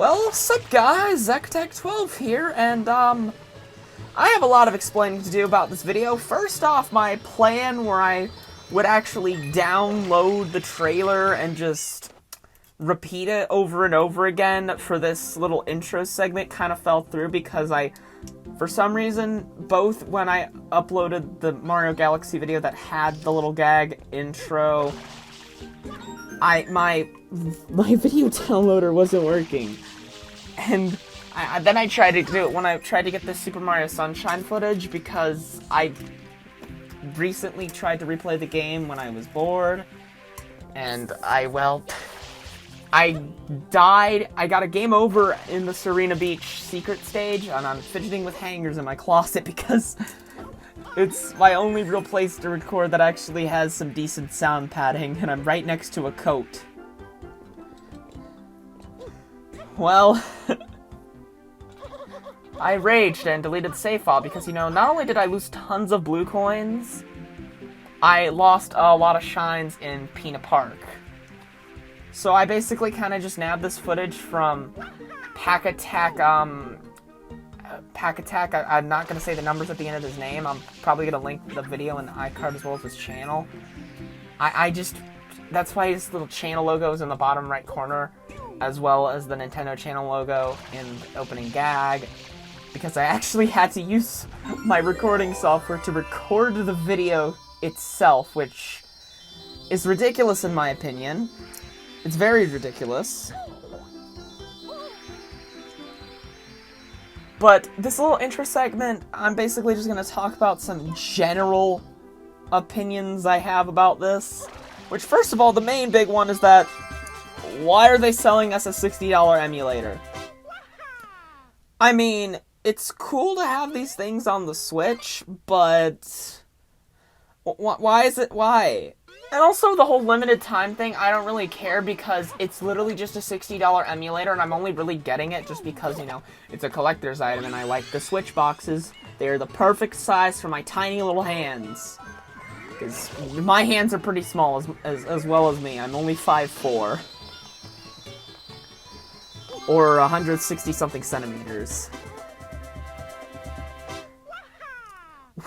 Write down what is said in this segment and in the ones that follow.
Well, sup guys, ZachTech12 here, and I have a lot of explaining to do about this video. First off, my plan where I would actually download the trailer and just repeat it over and over again for this little intro segment kind of fell through because for some reason, both when I uploaded the Mario Galaxy video that had the little gag intro, my video downloader wasn't working. And then I tried to do it when I tried to get the Super Mario Sunshine footage because I recently tried to replay the game when I was bored. And I died. I got a game over in the Serena Beach secret stage, and I'm fidgeting with hangers in my closet because it's my only real place to record that actually has some decent sound padding, and I'm right next to a coat. Well, I raged and deleted the save file because, not only did I lose tons of blue coins, I lost a lot of shines in Peanut Park. So I basically kind of just nabbed this footage from Pack Attack, I'm not going to say the numbers at the end of his name. I'm probably going to link the video in the iCard as well as his channel. That's why his little channel logo is in the bottom right corner, as well as the Nintendo channel logo in the opening gag, because I actually had to use my recording software to record the video itself, which is ridiculous in my opinion. It's very ridiculous. But this little intro segment, I'm basically just going to talk about some general opinions I have about this. Which, first of all, the main big one is that, why are they selling us a $60 emulator? I mean, it's cool to have these things on the Switch, but why is it? Why? And also, the whole limited time thing, I don't really care because it's literally just a $60 emulator, and I'm only really getting it just because, it's a collector's item, and I like the Switch boxes. They're the perfect size for my tiny little hands. Because my hands are pretty small, as well as me. I'm only 5'4". Or 160-something centimeters.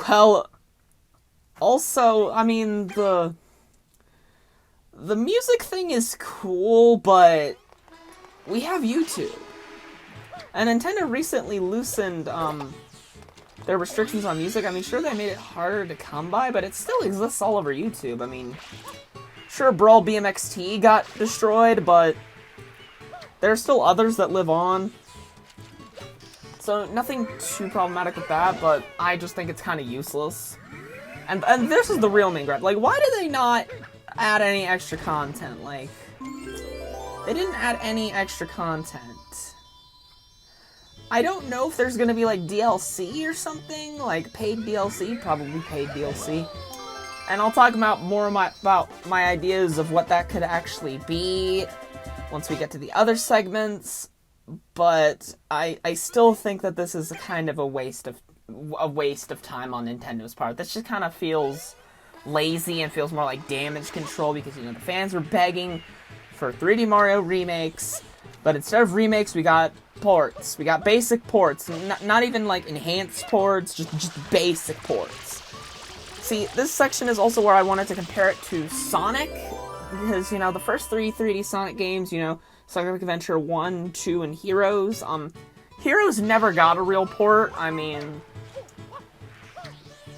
Well, also, I mean, the music thing is cool, but we have YouTube. And Nintendo recently loosened their restrictions on music. I mean, sure, they made it harder to come by, but it still exists all over YouTube. I mean, sure, Brawl BMXT got destroyed, but there are still others that live on. So nothing too problematic with that, but I just think it's kind of useless. And this is the real main gripe. Like, why do they not add any extra content? Like, they didn't add any extra content. I don't know if there's gonna be, like, DLC or something, like paid DLC, probably paid DLC. And I'll talk about more about my ideas of what that could actually be once we get to the other segments. But I still think that this is kind of a waste of time on Nintendo's part. This just kind of feels lazy and feels more like damage control because, the fans were begging for 3D Mario remakes, but instead of remakes, we got ports. We got basic ports, not even like enhanced ports, just basic ports. See, this section is also where I wanted to compare it to Sonic, because, the first three 3D Sonic games, Sonic Adventure 1, 2, and Heroes, Heroes never got a real port. I mean,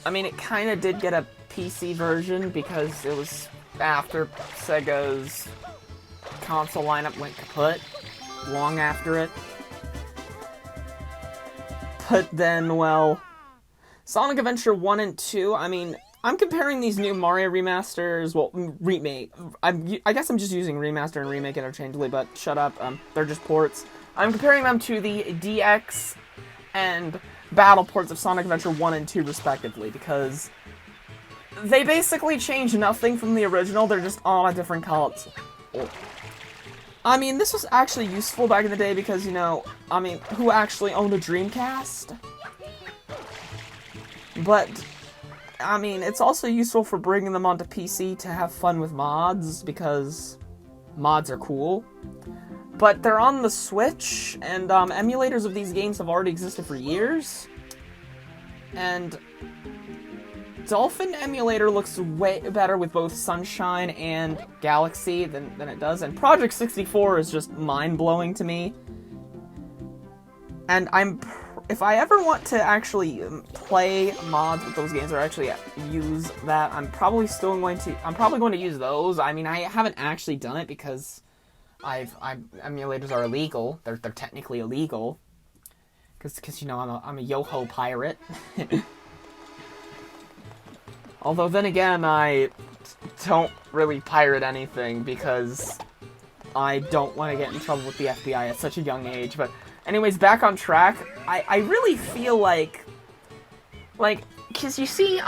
it kind of did get a PC version because it was after Sega's console lineup went kaput, long after it. But then, well, Sonic Adventure 1 and 2, I mean, I'm comparing these new Mario remasters, well, remake, I guess I'm just using remaster and remake interchangeably, but shut up, they're just ports. I'm comparing them to the DX and Battle ports of Sonic Adventure 1 and 2 respectively, because they basically change nothing from the original, they're just on a different console. I mean, this was actually useful back in the day because, who actually owned a Dreamcast? But I mean, it's also useful for bringing them onto PC to have fun with mods, because mods are cool. but they're on the Switch, and emulators of these games have already existed for years. And Dolphin emulator looks way better with both Sunshine and Galaxy than it does, and Project 64 is just mind-blowing to me. And if I ever want to actually play mods with those games or actually use that, I'm probably going to use those. I mean, I haven't actually done it because emulators are illegal. They're technically illegal. Because you know, I'm a yo-ho pirate. Although then again, I don't really pirate anything because I don't want to get in trouble with the FBI at such a young age. But anyways, back on track. I really feel like, because you see,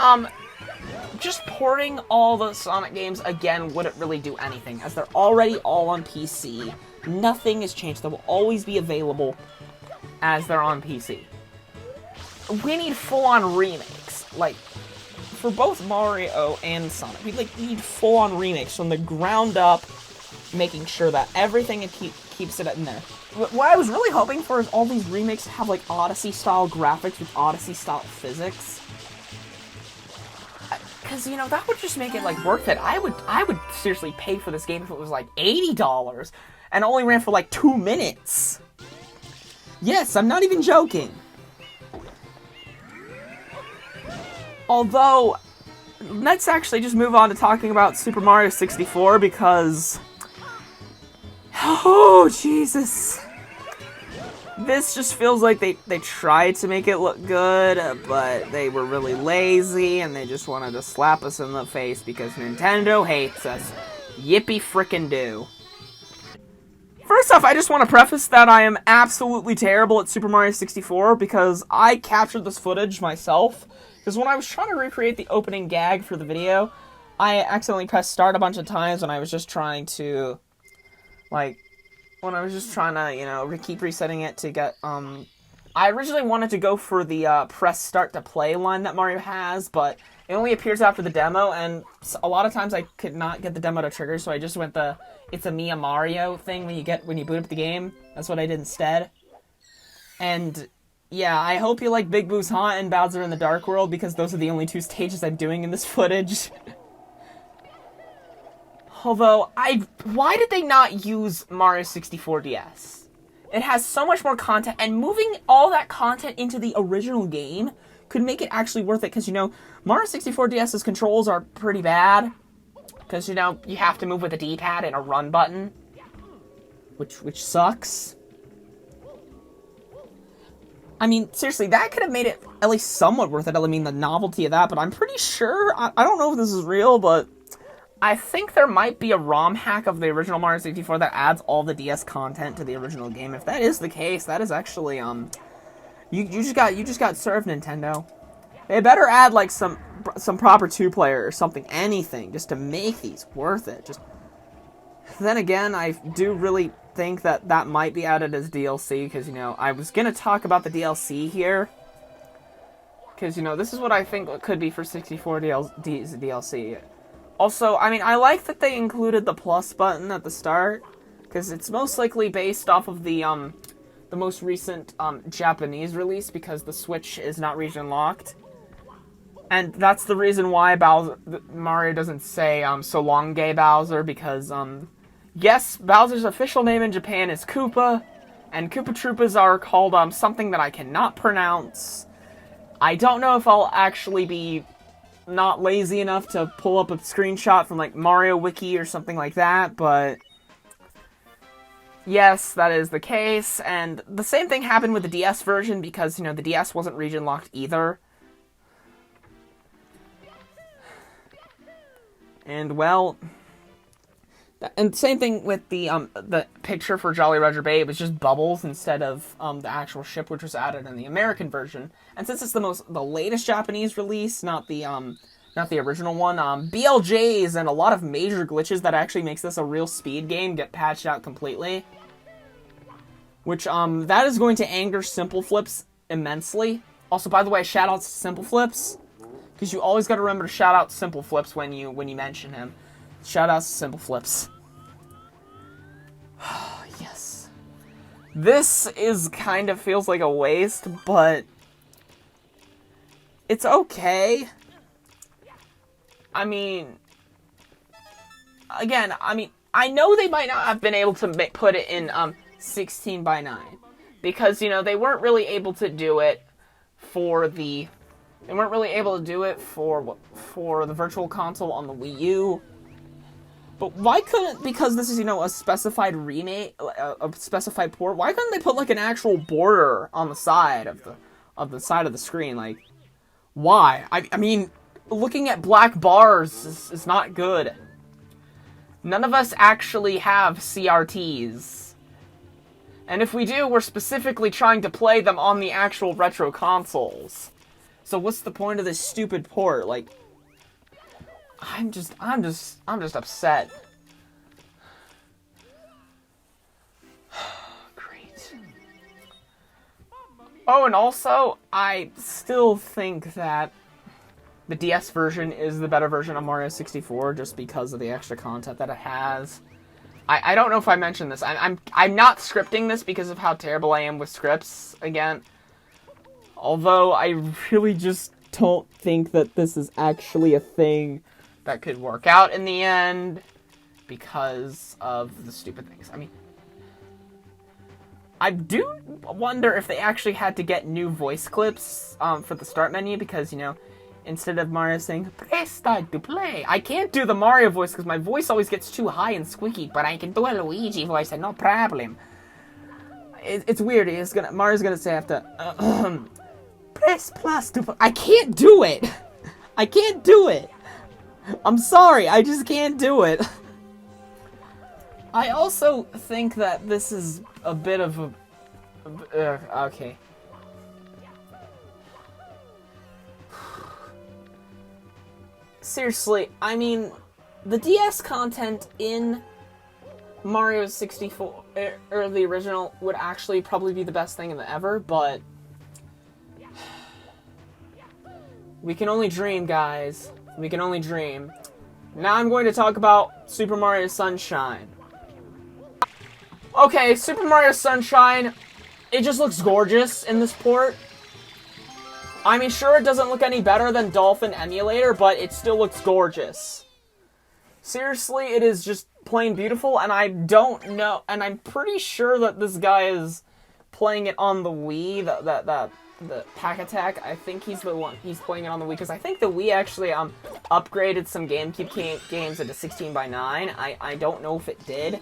just porting all the Sonic games again wouldn't really do anything, as they're already all on PC. Nothing has changed. They will always be available as they're on PC. We need full-on remakes, like, for both Mario and Sonic. We need full-on remakes from the ground up, making sure that everything keeps it in there. What I was really hoping for is all these remakes to have, like, Odyssey-style graphics with Odyssey-style physics. Because, you know, that would just make it, like, worth it. I would seriously pay for this game if it was, like, $80 and only ran for, like, 2 minutes. Yes, I'm not even joking. Although, let's actually just move on to talking about Super Mario 64 because... Oh, Jesus. This just feels like they tried to make it look good, but they were really lazy, and they just wanted to slap us in the face because Nintendo hates us. Yippee frickin' do. First off, I just want to preface that I am absolutely terrible at Super Mario 64 because I captured this footage myself. Because when I was trying to recreate the opening gag for the video, I accidentally pressed start a bunch of times when I was just trying to, you know, keep resetting it to get, I originally wanted to go for the, press start to play line that Mario has, but it only appears after the demo, and a lot of times I could not get the demo to trigger, so I just went the It's a Mia Mario thing when you boot up the game. That's what I did instead. And yeah, I hope you like Big Boo's Haunt and Bowser in the Dark World, because those are the only 2 stages I'm doing in this footage. Although, why did they not use Mario 64 DS? It has so much more content, and moving all that content into the original game could make it actually worth it, because, you know, Mario 64 DS's controls are pretty bad. Because, you know, you have to move with a D-pad and a run button. Which sucks. I mean, seriously, that could have made it at least somewhat worth it. I mean, the novelty of that, but I'm pretty sure, I don't know if this is real, but I think there might be a ROM hack of the original Mario 64 that adds all the DS content to the original game. If that is the case, that is actually, you just got served, Nintendo. They better add, like, some proper 2-player or something, anything, just to make these worth it. Just then again, I do really think that might be added as DLC, because, you know, I was gonna talk about the DLC here, because, you know, this is what I think it could be for 64 DLC. Also, I mean, I like that they included the plus button at the start, because it's most likely based off of the most recent Japanese release, because the Switch is not region locked. And that's the reason why Mario doesn't say, so long gay Bowser, because, yes, Bowser's official name in Japan is Koopa, and Koopa Troopas are called, something that I cannot pronounce. I don't know if I'll actually be not lazy enough to pull up a screenshot from, like, Mario Wiki or something like that, but yes, that is the case, and the same thing happened with the DS version, because, you know, the DS wasn't region locked either. And, well, and same thing with the picture for Jolly Roger Bay. It was just bubbles instead of the actual ship, which was added in the American version. And since it's the latest Japanese release, not the original one, BLJs and a lot of major glitches that actually makes this a real speed game get patched out completely. Which that is going to anger Simple Flips immensely. Also, by the way, shout outs to Simple Flips, because you always got to remember to shout out Simple Flips when you mention him. Shout outs to Simple Flips. Yes. This is kind of feels like a waste, but it's okay. I mean, again, I know they might not have been able to put it in 16 by 9 because, you know, they weren't really able to do it for the the Virtual Console on the Wii U. But why couldn't, because this is, you know, a specified remake, a specified port, why couldn't they put, like, an actual border on the side of the screen? Like, why? I mean, looking at black bars is not good. None of us actually have CRTs. And if we do, we're specifically trying to play them on the actual retro consoles. So what's the point of this stupid port? Like, I'm just upset. Great. Oh, and also, I still think that the DS version is the better version of Mario 64 just because of the extra content that it has. I don't know if I mentioned this. I'm not scripting this because of how terrible I am with scripts again. Although I really just don't think that this is actually a thing that could work out in the end because of the stupid things. I mean, I do wonder if they actually had to get new voice clips for the start menu because, you know, instead of Mario saying, press start to play, I can't do the Mario voice because my voice always gets too high and squeaky, but I can do a Luigi voice and no problem. It's weird. Mario's gonna say after, press plus to play. I can't do it! I can't do it! I'm sorry, I just can't do it. I also think that this is a bit of a... okay. Seriously, I mean, the DS content in Mario 64, or the original, would actually probably be the best thing ever, but... we can only dream, guys. We can only dream. Now I'm going to talk about Super Mario Sunshine. Okay, Super Mario Sunshine, it just looks gorgeous in this port. I mean, sure, it doesn't look any better than Dolphin Emulator, but it still looks gorgeous. Seriously, it is just plain beautiful, and I don't know, and I'm pretty sure that this guy is playing it on the Wii, the Pack Attack. I think he's the one, he's playing it on the Wii, because I think the Wii actually upgraded some GameCube games into 16 by 9. I don't know if it did,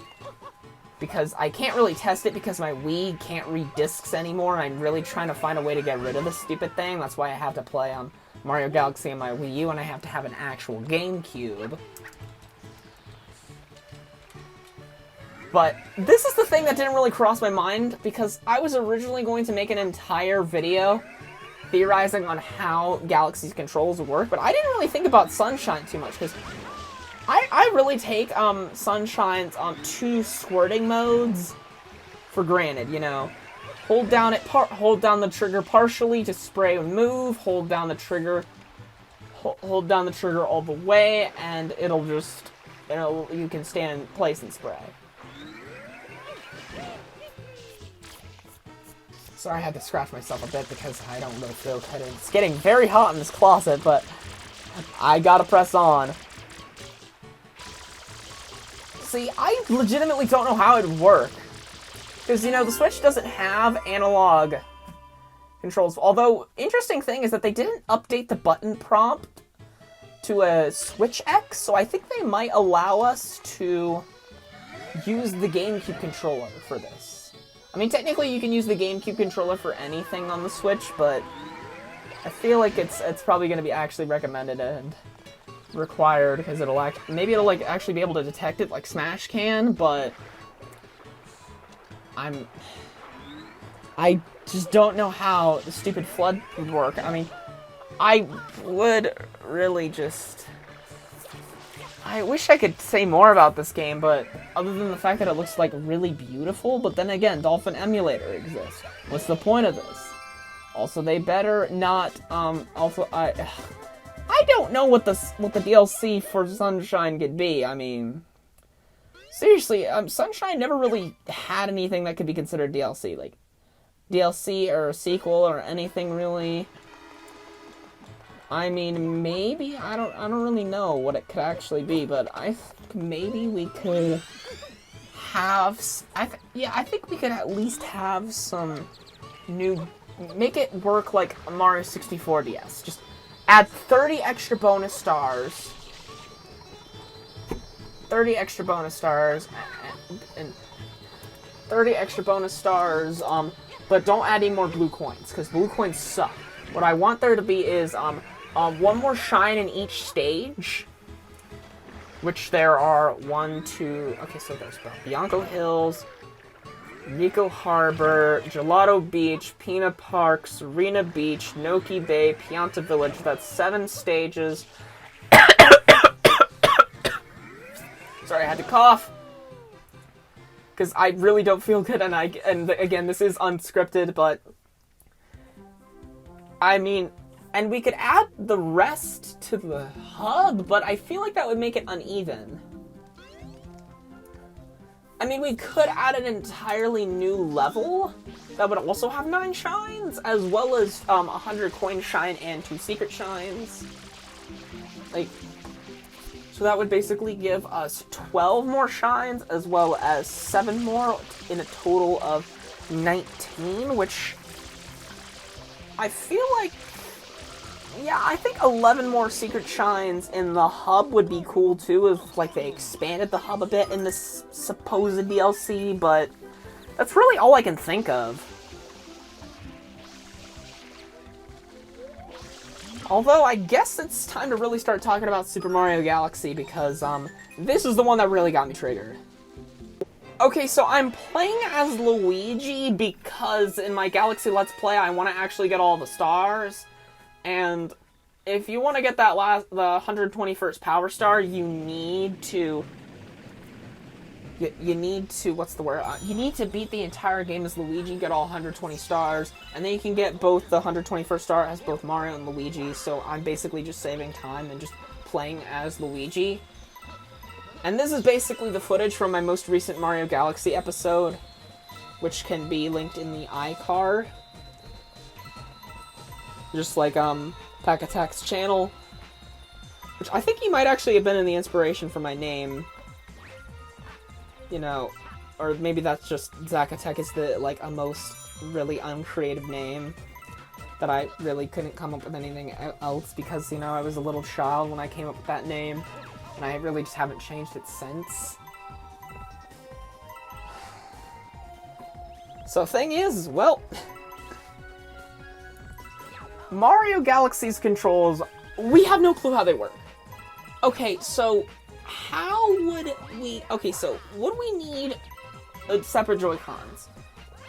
because I can't really test it because my Wii can't read discs anymore, and I'm really trying to find a way to get rid of this stupid thing. That's why I have to play Mario Galaxy on my Wii U, and I have to have an actual GameCube. But this is the thing that didn't really cross my mind, because I was originally going to make an entire video theorizing on how Galaxy's controls work, but I didn't really think about Sunshine too much, because I really take Sunshine's 2 squirting modes for granted, you know. Hold down the trigger partially to spray and move, hold down the trigger all the way, and you can stand in place and spray. Sorry, I had to scratch myself a bit because I don't really feel good. It's getting very hot in this closet, but I gotta press on. See, I legitimately don't know how it'd work. Because, you know, the Switch doesn't have analog controls. Although, interesting thing is that they didn't update the button prompt to a Switch X, so I think they might allow us to use the GameCube controller for this. I mean, technically you can use the GameCube controller for anything on the Switch, but I feel like it's probably going to be actually recommended and required, because maybe it'll like actually be able to detect it like Smash can, but I just don't know how the stupid flood would work. I mean, I would really I wish I could say more about this game, but other than the fact that it looks like really beautiful, but then again, Dolphin Emulator exists. What's the point of this? Also, they better not, I don't know what the DLC for Sunshine could be. I mean, Seriously, Sunshine never really had anything that could be considered DLC, like DLC or a sequel or anything really. I mean, maybe I don't really know what it could actually be, but I think maybe we could have. I think we could at least have some new. Make it work like a Mario 64 DS. Just add 30 extra bonus stars. 30 extra bonus stars and 30 extra bonus stars. But don't add any more blue coins because blue coins suck. What I want there to be is one more shine in each stage, which there are 1, 2. Okay, so there's Bianco Hills, Nico Harbor, Gelato Beach, Pina Park, Serena Beach, Noki Bay, Pianta Village. That's 7 stages. Sorry, I had to cough because I really don't feel good, and again, this is unscripted, but I mean, and we could add the rest to the hub, but I feel like that would make it uneven. I mean, we could add an entirely new level that would also have 9 shines, as well as 100 coin shine and 2 secret shines. Like, so that would basically give us 12 more shines, as well as 7 more in a total of 19, which I feel like, yeah, I think 11 more secret shines in the hub would be cool too, if like they expanded the hub a bit in this supposed DLC, but that's really all I can think of. Although, I guess it's time to really start talking about Super Mario Galaxy, because, this is the one that really got me triggered. Okay, so I'm playing as Luigi because in my Galaxy Let's Play, I want to actually get all the stars. And if you want to get the 121st Power Star, you need to, what's the word? You need to beat the entire game as Luigi, get all 120 stars, and then you can get both the 121st star as both Mario and Luigi, so I'm basically just saving time and just playing as Luigi. And this is basically the footage from my most recent Mario Galaxy episode, which can be linked in the iCard. Just like, Pack Attack's channel, which I think he might actually have been in the inspiration for my name. You know, or maybe that's just Zacatech is the, like, a most really uncreative name that I really couldn't come up with anything else because, you know, I was a little child when I came up with that name, and I really just haven't changed it since. So, thing is, well, Mario Galaxy's controls, we have no clue how they work. Okay, so how would we... Okay, so would we need separate Joy-Cons?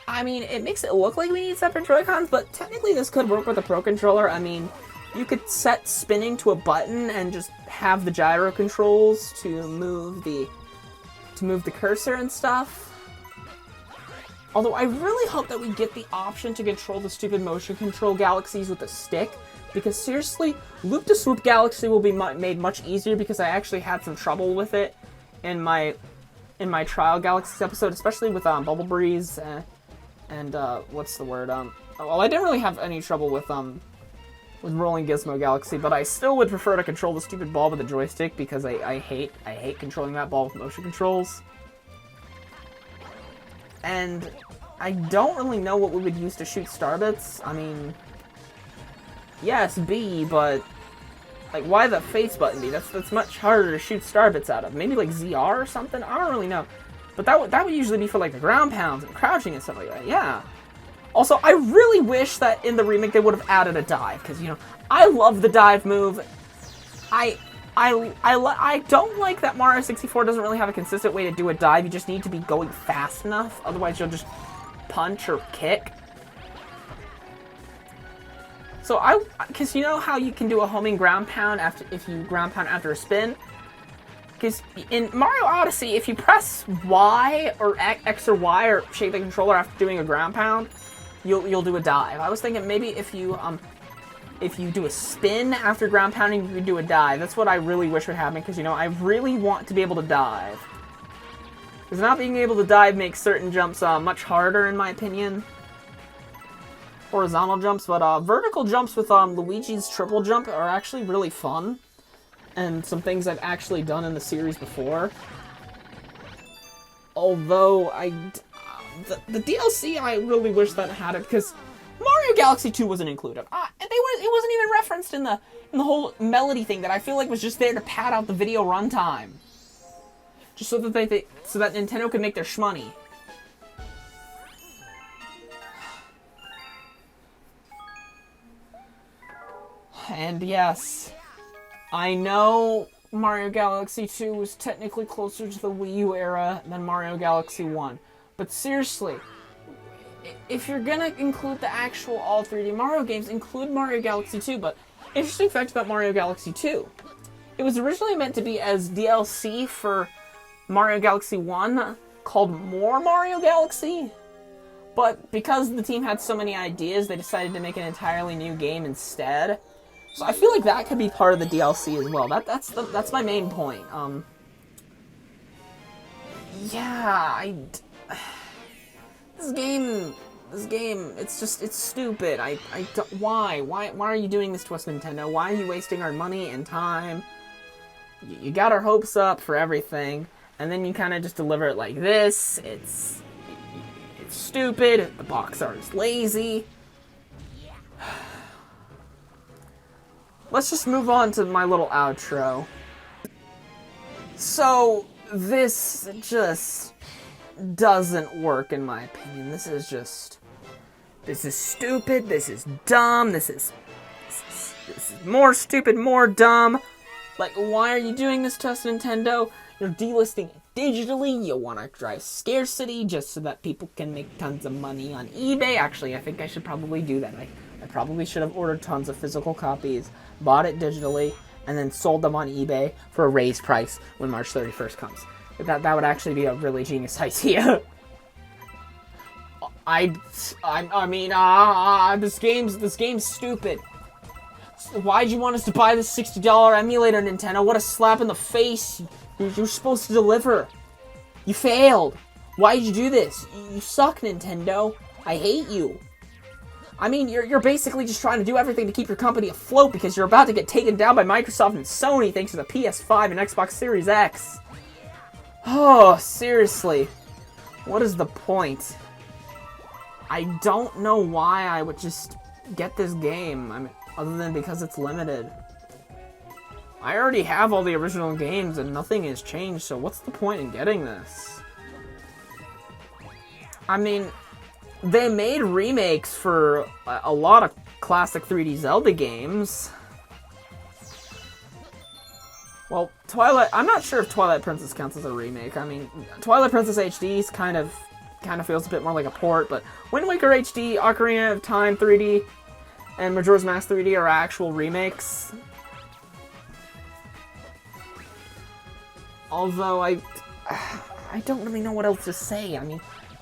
I mean, it makes it look like we need separate Joy-Cons, but technically this could work with a Pro Controller. I mean, you could set spinning to a button and just have the gyro controls to move the cursor and stuff. Although I really hope that we get the option to control the stupid motion control galaxies with a stick, because seriously, Loop to Swoop Galaxy will be made much easier because I actually had some trouble with it in my Trial Galaxies episode, especially with Bubble Breeze and what's the word? Well, I didn't really have any trouble with Rolling Gizmo Galaxy, but I still would prefer to control the stupid ball with a joystick because I hate controlling that ball with motion controls. And I don't really know what we would use to shoot Starbits. I mean, yes, B, but like, why the face button B? That's much harder to shoot Starbits out of. Maybe like ZR or something? I don't really know. But that would usually be for like the ground pounds and crouching and stuff like that, yeah. Also, I really wish that in the remake they would have added a dive, because, you know, I love the dive move. I don't like that Mario 64 doesn't really have a consistent way to do a dive. You just need to be going fast enough, otherwise you'll just punch or kick. So because you know how you can do a homing ground pound if you ground pound after a spin? Because in Mario Odyssey, if you press Y or X or Y or shake the controller after doing a ground pound, you'll do a dive. I was thinking maybe if you do a spin after ground pounding, you could do a dive. That's what I really wish would happen, because, you know, I really want to be able to dive. Because not being able to dive makes certain jumps much harder, in my opinion. Horizontal jumps, but vertical jumps with Luigi's triple jump are actually really fun. And some things I've actually done in the series before. Although, the DLC, I really wish that had it, because Mario Galaxy 2 wasn't included. It wasn't even referenced in the whole melody thing that I feel like was just there to pad out the video runtime. Just so that so that Nintendo could make their shmoney. And yes, I know Mario Galaxy 2 was technically closer to the Wii U era than Mario Galaxy 1. But seriously, if you're gonna include the actual all 3D Mario games, include Mario Galaxy 2. But interesting fact about Mario Galaxy 2. It was originally meant to be as DLC for Mario Galaxy 1, called More Mario Galaxy. But because the team had so many ideas, they decided to make an entirely new game instead. So I feel like that could be part of the DLC as well. That's my main point. Yeah, this game, it's stupid. Why are you doing this to us, Nintendo? Why are you wasting our money and time? You got our hopes up for everything, and then you kind of just deliver it like this. It's stupid. The box art is lazy. Let's just move on to my little outro. So, this just doesn't work in my opinion. This is stupid, this is dumb, this is more stupid, more dumb. Like, why are you doing this to us, Nintendo? You're delisting it digitally, you want to drive scarcity just so that people can make tons of money on eBay. Actually, I think I should probably do that. I probably should have ordered tons of physical copies, bought it digitally, and then sold them on eBay for a raised price when March 31st comes. That would actually be a really genius idea. This game's stupid. Why'd you want us to buy this $60 emulator, Nintendo? What a slap in the face. You're supposed to deliver. You failed. Why'd you do this? You suck, Nintendo. I hate you. I mean, you're basically just trying to do everything to keep your company afloat because you're about to get taken down by Microsoft and Sony thanks to the PS5 and Xbox Series X. Oh, seriously. What is the point? I don't know why I would just get this game. I mean, other than because it's limited. I already have all the original games and nothing has changed, so what's the point in getting this? I mean, they made remakes for a lot of classic 3D Zelda games. Well, I'm not sure if Twilight Princess counts as a remake. I mean, Twilight Princess HD's kind of feels a bit more like a port, but Wind Waker HD, Ocarina of Time 3D, and Majora's Mask 3D are actual remakes. Although I don't really know what else to say. I mean,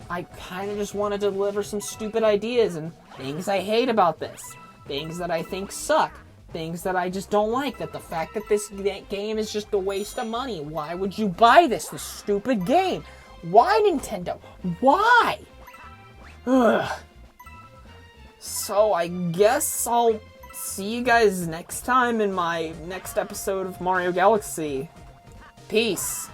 I kind of just want to deliver some stupid ideas and things I hate about this. Things that I think suck. Things that I just don't like. That the fact that this game is just a waste of money. Why would you buy this stupid game? Why, Nintendo? Why? Ugh. So I guess I'll see you guys next time in my next episode of Mario Galaxy. Peace.